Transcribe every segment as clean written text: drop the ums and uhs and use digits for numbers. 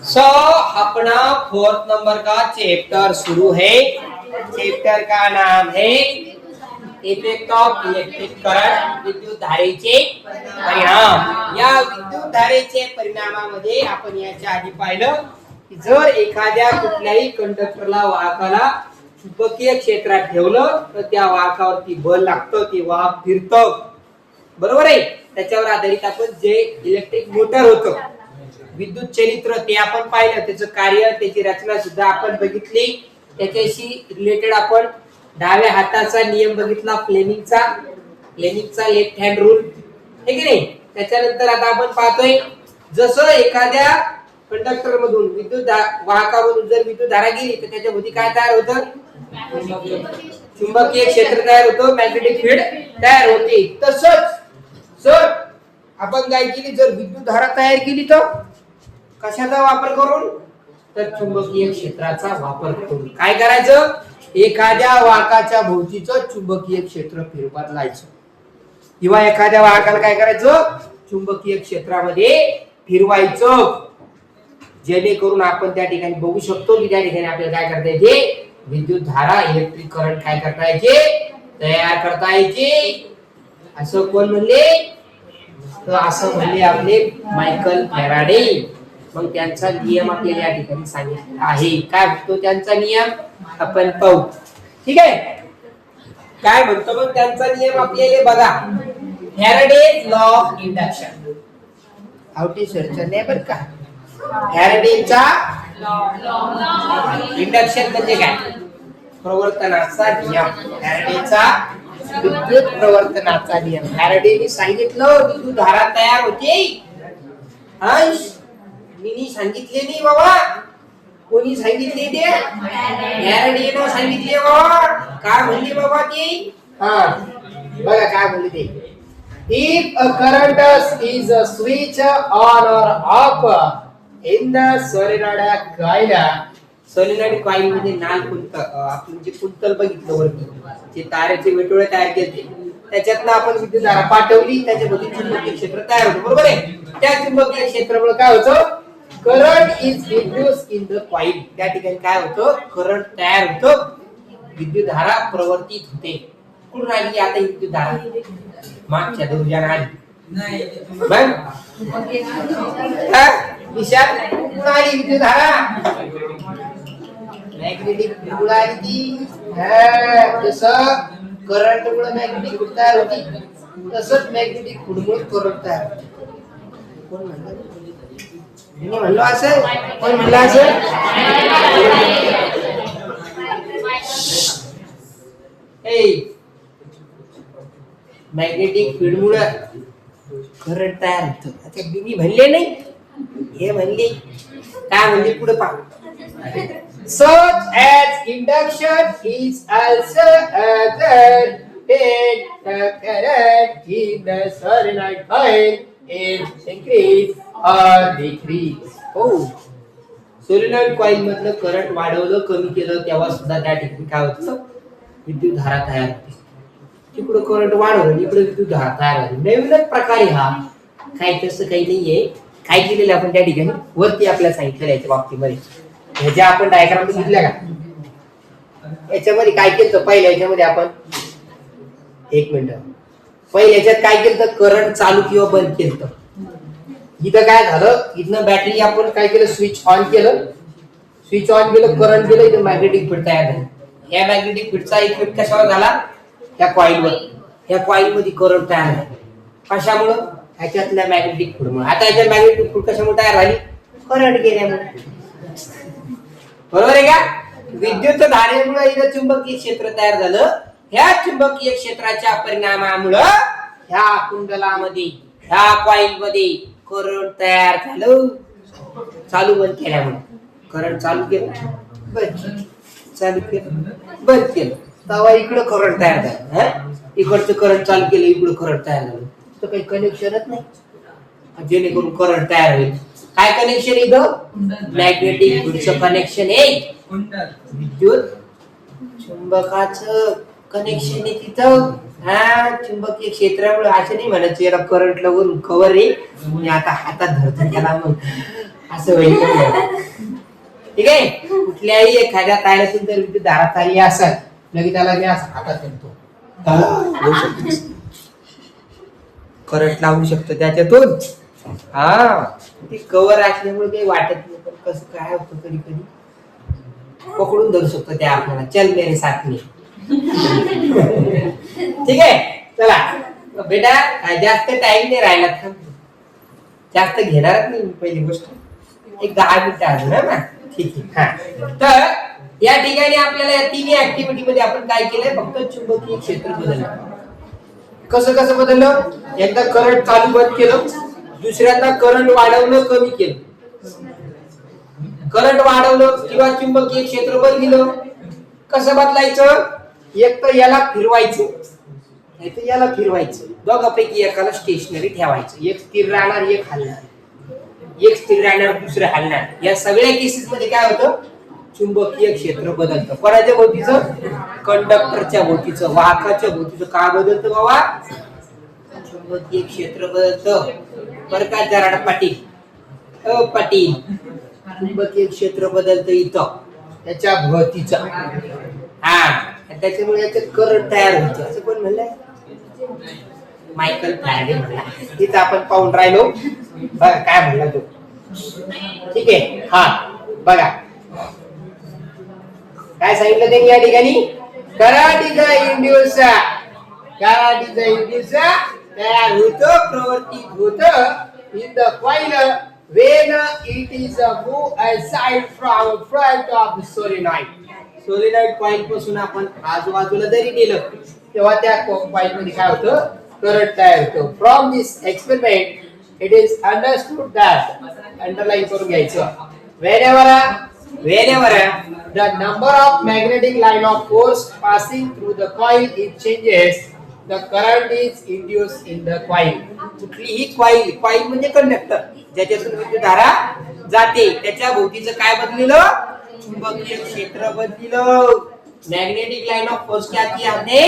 So अपना 4th number का chapter शुरू है। चैप्टर का नाम है इफेक्ट ऑफ इलेक्ट्रिक करंट, विद्युत धारेचे परिणाम। या विद्युत धारेचे परिणामामध्ये आपण याच्या आधी पाहिलं की जर एखाद्या कुठल्याही कंडक्टरला वाहकाला चुंबकीय क्षेत्रात ठेवलं तर त्या वाहकावरती बल लागतं, ते वाहक फिरतं, बरोबर आहे। त्याच्यावर आधारित आपण जे इलेक्ट्रिक मोटर होतं विद्युत चलित्र ते आपण पाहिलं, त्याचं कार्य, त्याची रचना सुद्धा आपण बघितली। त्याच्याशी रिलेटेड आपण डाव्या हाताचा नियम बघितला, फ्लेमिंगचा लेफ्ट हँड रूल, हे की नाही। त्याच्यानंतर आता आपण पाहतोय जसं एखाद्या कंडक्टर मधून विद्युत वाहकामधून जर विद्युत धारा गेली तर त्याच्यामध्ये काय तयार होतं, चुंबकीय क्षेत्र तयार होतं, मॅग्नेटिक फील्ड तयार होते। तसंच सर आपण काय केली, जर विद्युत धारा तयार केली तर कशाचा वापर करून, तर चुंबकीय क्षेत्राचा वापर करून। काय करायचं, एखाद्या वाहकाच्या भोवतीचं चुंबकीय क्षेत्र बदलायचं किंवा एखाद्या वाहकाला काय करायचं, चुंबकीय क्षेत्रामध्ये फिरवायचं, जेणेकरून आपण त्या ठिकाणी बघू शकतो की त्या ठिकाणी आपल्याला काय करता येते, विद्युत धारा, इलेक्ट्रिक करंट काय करता येते, तयार करता येते। असं कोण म्हणले, तर असं म्हणले आपले मायकल फॅराडे। मग त्यांचा नियम आपल्याला या ठिकाणी सांगितलेला आहे। काय म्हणतो त्यांचा नियम आपण पाहू, ठीक आहे। काय म्हणतो मग त्यांचा नियम आपल्याला बघा, Faraday's law of induction, Awati search नाही बरं का। फॅराडेचा इंडक्शन म्हणजे काय, प्रवर्तनाचा नियम, फॅराडेचा विद्युत प्रवर्तनाचा नियम। फॅराडेने सांगितलं विद्युत धारा तयार होते, मी सांगितले नाही बाबा, कोणी सांगितले ते, फॅराडेने सांगितले बाबा। काय म्हणले बाबा ते, बघा काय म्हणले ते, if a current is a switch on or off in the solenoid coil, solenoid coil मध्ये नाल कुंतल, आपण जे कुंतल बघितलं वरती, जे तारेचे वेटोळे तयार केले, त्याच्यातनं आपण विद्युत धारा पाठवली, त्याच्यामध्ये चुंबकीय क्षेत्र तयार होतं, बरोबर आहे। त्या चुंबकीय क्षेत्रामुळे काय होतं, current is induced in the coil, त्या ठिकाणी काय होतं, करंट तयार होतं, विद्युत धारा प्रवर्तित होते। कुठून आली आता ही विद्युत धारा, मागच्या दुर्जान आली बघ विशाल, कुठून आली विद्युत धारा, मॅग्नेटिक फील्ड आली ती। जसं करंट मुळे मॅग्नेटिक फील्ड तयार होती, तसंच मॅग्नेटिक फील्ड मुळे करंट तयार होते। कोण म्हणलं, मी म्हणलो असं, कोण म्हणलं असं, मॅग्नेटिक फील्ड मुळे करंट तयार होतं। आता मी म्हणले नाही, हे म्हणले, काय म्हणले पुढे पहा, such as induction is also observed when the current in the solenoid coil is increased or decreased. Oh, solenoid coil मधलं करंट वाढवलं कमी केलं तेव्हा सुद्धा त्या ठिकाणी काय होतं, विद्युत धारा तयार होते। तिकडे करंट वाढवलं, इकडे विद्युत धारा तयार झाली। नवीनच प्रकार आहे हा, काही तसं काही नाहीये। काय केलेलं आपण त्या ठिकाणी वरती आपल्याला सांगितलं याच्या बाबतीमध्ये, ह्याच्या आपण डायग्राम बघितल्या का, याच्यामध्ये काय केलं पहिल्या याच्यामध्ये आपण, एक मिनिट, पहिल्या याच्यात काय केलं, करंट चालू किंवा बंद केलं। इथं काय झालं, इथनं बॅटरी आपण काय केलं, स्विच ऑन केलं, करंट गेलं, इथं मॅग्नेटिक फील्ड तयार झाली। या मॅग्नेटिक फील्डचा इफेक्ट कशावर झाला, त्या कॉइलवर, या कॉइल मध्ये करंट तयार झाला, कशामुळं, ह्याच्यातल्या मॅग्नेटिक फील्डमुळे। आता याच्यात मॅग्नेटिक फील्ड कशामुळे तयार झाली, करंट गेल्यामुळे, बरोबर आहे का। विद्युत धारेमुळे इथं चुंबकीय क्षेत्र तयार झालं, ह्या चुंबकीय क्षेत्राच्या परिणामामुळे ह्या कुंडलामध्ये, ह्या कॉइल मध्ये करंट तयार झालं, चालू बंद केल्यामुळे। करंट चालू केलं, बंद केलं, चालू केलं, बंद केलं, तेव्हा इकडं करंट तयार झालं, इकडचं करंट चालू केलं, इकडं करंट तयार झालं, तर काही कनेक्शनच नाही, जेणेकरून करंट तयार होईल। काय कनेक्शन इथं, मॅग्नेटिक फील्डचं कनेक्शन आहे विद्युत चुंबकाचं, कनेक्शन आहे तिथं. हा चुंबकीय क्षेत्रामुळे असं नाही म्हणायचं याला करंट लावून कव्हर आहे मी आता हातात धरतो त्याला मग असं होईल. ठीक आहे. कुठल्याही एखाद्या ताऱ्यातून जर विद्युत धारा चालली असेल लगेच त्याला मी असं हातात धरतो करंट लावू शकतो त्याच्यातून. हा ते कव्हर असल्यामुळे काही वाटत नाही पण कसं काय होतं कधी कधी पकडून धरू शकतो त्या आपल्याला. चल मेरे साथ में. ठीक आहे. चला बेटा जास्त टाइम नाही राहिला जास्त घेणारच नाही पहिली गोष्ट एक 10 मिनिटं अजून ना. ठीक आहे. हा तर या ठिकाणी आपल्याला या तिन्ही ऍक्टिव्हिटी मध्ये आपण काय केलंय फक्त चुंबकीय क्षेत्र बदललं. कसं कसं बदललं. एकदा करंट चालू बंद केलं दुसऱ्यांदा करंट वाढवलं कमी केलं. करंट वाढवलं किंवा चुंबकीय क्षेत्र बदललं. कसं बदलायचं. एक तर याला फिरवायचं नाही तर याला फिरवायचं. दोघांपैकी एकाला स्टेशनरी ठेवायचं. एक स्थिर राहणार एक हलणार. एक स्थिर राहणार दुसरं हलणार. या सगळ्या केसेस मध्ये काय होतं चुंबकीय क्षेत्र बदलतं. कोणाच्या भोवतीचं कंडक्टरच्या भोवतीचं वाहकाच्या भोवतीचं. का बदलतं बाबा चुंबकीय क्षेत्र बदलतं. प्रकाश जराड पाटील पाटील चुंबकीय क्षेत्र बदलतं इथं त्याच्या भोवतीचं. हा त्याच्यामुळे याच्यात करंट तयार होतं. असं कोण म्हणलंय मायकल फॅराडे म्हणला. हेच आपण पाहून राहिलो बघा काय म्हणला तो. ठीक आहे. हा बघा काय सांगितलं त्यांनी या ठिकाणी. करंट इज इंड्यूस तयार होतं प्रवर्तित होतं in the coil when it is moved aside from front of the solenoid. Solenoid coil पासून आपण आजूबाजूला जरी नेलं तेव्हा त्या कॉइल मध्ये काय होतं करंट तयार होतं. From this experiment it is understood that underline करून घ्यायचं. whenever the number of magnetic line of force passing through the coil it changes the current is induced in the coil. कुठलीही coil म्हणजे conductor ज्याच्यातून विद्युतधारा जाते त्याच्या भोवतीचं काय बदललं चुंबकीय क्षेत्र बदललं. मैग्नेटिक लाइन ऑफ फोर्स क्या किया हमने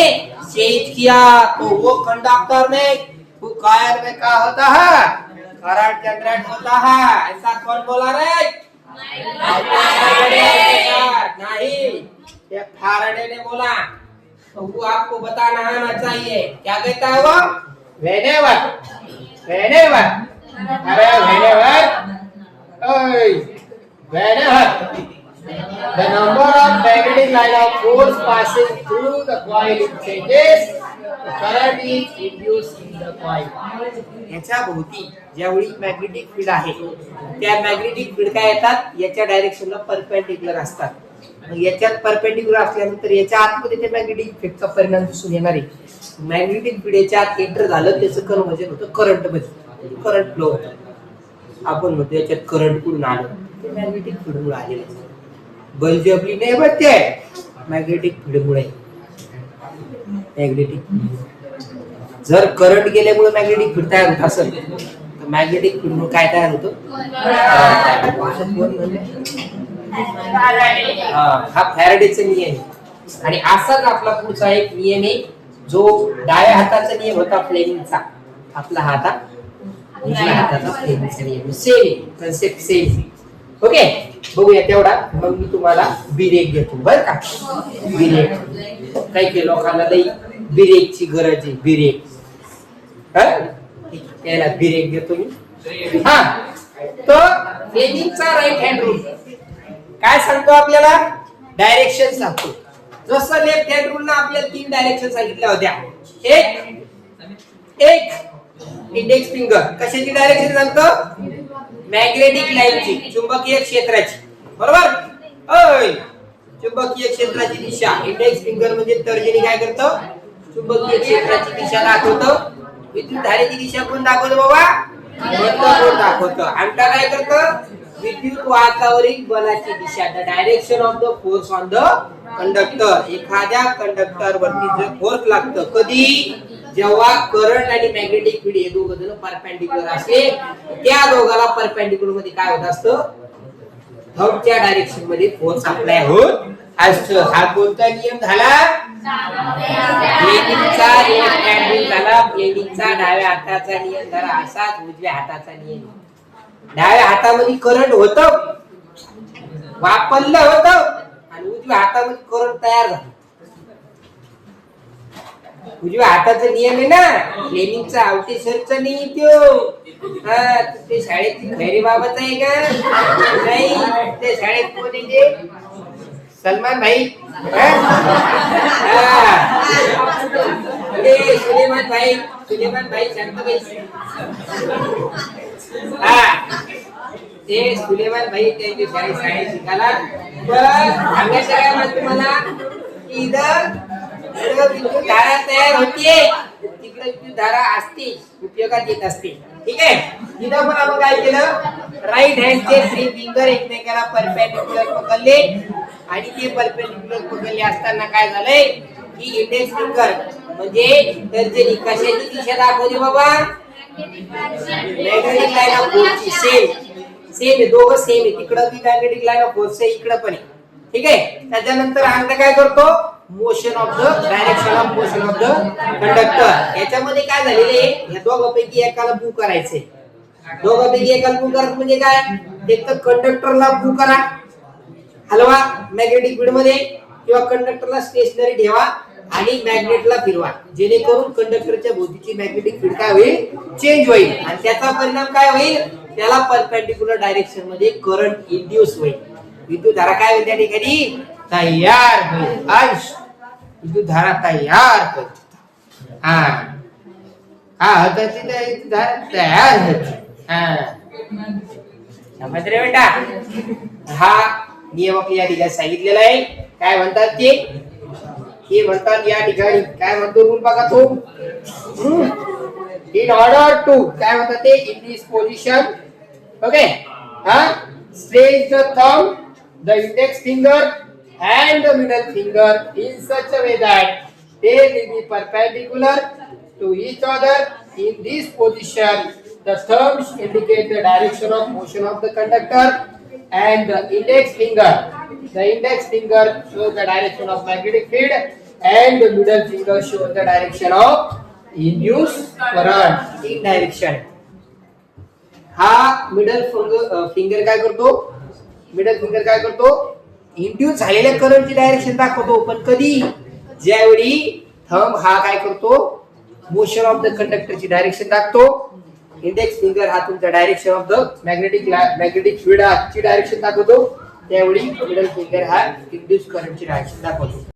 चेंज किया. तो वो कंडक्टर में वो कॉइल में क्या होता है करंट जनरेट होता है. ऐसा कौन बोला रे नहीं ये फैराडे ने बोला. तो वो आपको बताना आना चाहिए. क्या कहता है वो whenever अरे whenever the number of magnetic line of force passing through the coil changes the current is induced in the coil. याच्या भोवती ज्यावेळी मॅग्नेटिक फील्ड आहे त्या मॅग्नेटिक फील्ड काय येतात याच्या डायरेक्शनला परपेंडिक्युलर असतात. मग याच्यात परपेंडिक्युलर असल्यानंतर याच्या आतमध्ये ते मॅग्नेटिक इफेक्टचा परिणाम दिसून येणार आहे. मॅग्नेटिक फील्ड याच्या आत एंटर झालं त्याचं कन्व्हर्जन होतं करंट मध्ये. करंट फ्लो होतं. आपण म्हणतो याच्यात करंट कुठून आलं ते मॅग्नेटिक फील्ड मुळे आलेलं आहे. बलजबली नाही बघते मॅग्नेटिक फील्ड मुळे. मॅग्नेटिक जर करंट गेल्यामुळे मॅग्नेटिक फील्ड तयार होत असेल तर मॅग्नेटिक फील्ड मुळे काय तयार होतं हा फॅराडेचा नियम आहे. आणि असाच आपला पुढचा एक नियम आहे जो डाव्या हाताचा नियम होता फ्लेमिंगचा. आपला हाता उजव्या हाताचा फ्लेमिंगचा नियम सेम कन्सेप्ट सेम. ओके बघूया तेवढा मग मी तुम्हाला ब्रेक देतो बरं का. ब्रेक काही काही लोकांना लई ब्रेकची गरज आहे. ब्रेक त्याला ब्रेक देतो मी. हा तो फ्लेमिंगचा राईट हँड रूल काय सांगतो आपल्याला डायरेक्शन सांगतो. जसं लेफ्ट हँड रूल ना आपल्याला 3 डायरेक्शन सांगितल्या होत्या. एक इंडेक्स फिंगर कशाची डायरेक्शन सांगतो मॅग्नेटिक लाईनची चुंबकीय क्षेत्राची. बरोबर चुंबकीय क्षेत्राची दिशा. इंडेक्स फिंगर म्हणजे तर्जनी काय करतो चुंबकीय क्षेत्राची दिशा दाखवतो. विद्युत धारेची दिशा कोण दाखवतो बाबा कोण दाखवतो. अंगठा काय करतो विद्युत वाहकावरील बलाची दिशा the direction of the force on the conductor. एखाद्या कंडक्टर वरती जे फोर्स लागतं कधी जेव्हा करंट आणि मॅग्नेटिक फील्ड हे दोघं जण परपेंडिक्युलर असले त्या दोघाला परपेंडिक्युलर मध्ये काय होत असतं थंबच्या डायरेक्शन मध्ये फोर्स अप्लाय होत असतं. हा कोणता नियम झाला? फ्लेमिंगचा नियम झाला. फ्लेमिंगचा डाव्या हाताचा नियम झाला. असाच उजव्या हाताचा नियम. डाव्या हातामध्ये करंट होत, वापरलं होत, आणि उजव्या हातामध्ये करंट तयार झाला. उजव्या हाताचा नियम आहे ना फ्लेमिंगचा, आवटे सरचा नाही तो. ते शाळेत खैरे बाबाचा आहे का? नाही, ते शाळेत कोण आहे ते? सलमान भाई, सुलेमान भाई, सुलेमान भाई शांत भाई. ते सुलेमान भाई त्यांच्या शाळेत शिकायला. पण सांगायचं काय मला तुम्हाला की इथं विद्युत धारा तयार होतीये, तिकडे विद्युत धारा असते, उपयोगात येत असते. ठीक आहे. इथं पण आपण काय केलं? राईट हँडचे 3 फिंगर एकमेकाला परपेंडिक्युलर पकडले, आणि ते परपेंडिक्युलर पकडले असताना काय झालंय की इंडेक्स फिंगर म्हणजे तर्जनी कशाची दिशा दाखवली बाबा? मॅग्नेटिक लाईन ऑफ फोर्सची. सेम आहे, दोघं सेम आहे. तिकडं बी मॅग्नेटिक लाईन ऑफ फोर्स आहे, इकडं पण आहे. ठीक आहे. त्याच्यानंतर अंक काय करतो? Motion of the direction of motion of the conductor. याच्यामध्ये काय झालेले आहे, या दोघांपैकी एकाला मूव करायचंय. दोघांपैकी एकाला मूव करायचं म्हणजे काय? एक तर कंडक्टरला मूव करा, हलवा मॅग्नेटिक फील्ड मध्ये, किंवा कंडक्टरला स्टेशनरी ठेवा आणि मॅग्नेटला फिरवा, जेणेकरून कंडक्टरच्या भोवतीची मॅग्नेटिक फील्ड काय होईल? चेंज होईल. आणि त्याचा परिणाम काय होईल? त्याला परपेंडिक्युलर डायरेक्शन मध्ये करंट इंड्यूस होईल. विद्युत धारा काय होईल त्या ठिकाणी? तयार होईल. अंश विद्युत धारा तयार होईल. विद्युत धारा तयार होते. समज रे बेटा. हा नियम आपल्या या ठिकाणी सांगितलेला आहे. काय म्हणतात ते? हे म्हणतात या ठिकाणी काय म्हणतो रूल बघा तो. इन ऑर्डर टू काय म्हणतात ते? In this position. Okay. Stretch the thumb, the index finger and the middle finger in such a way that they will be perpendicular to each other. In this position, the thumbs indicate the direction of motion of the conductor, and the index finger shows the direction of magnetic field, and the middle finger shows the direction of induced current in direction. हा middle finger काय करतो? Middle finger काय करतो? Induce झालेल्या करंटची direction दाखवतो. पण कधी? ज्यावेळी थंब हा काय करतो? मोशन ऑफ द कंडक्टरची डायरेक्शन दाखवतो. इंडेक्स फिंगर हा तुमचा direction of the magnetic field ची डायरेक्शन दाखवतो. त्यावेळी मिडल फिंगर हा इंड्यूस करंटची डायरेक्शन दाखवतो.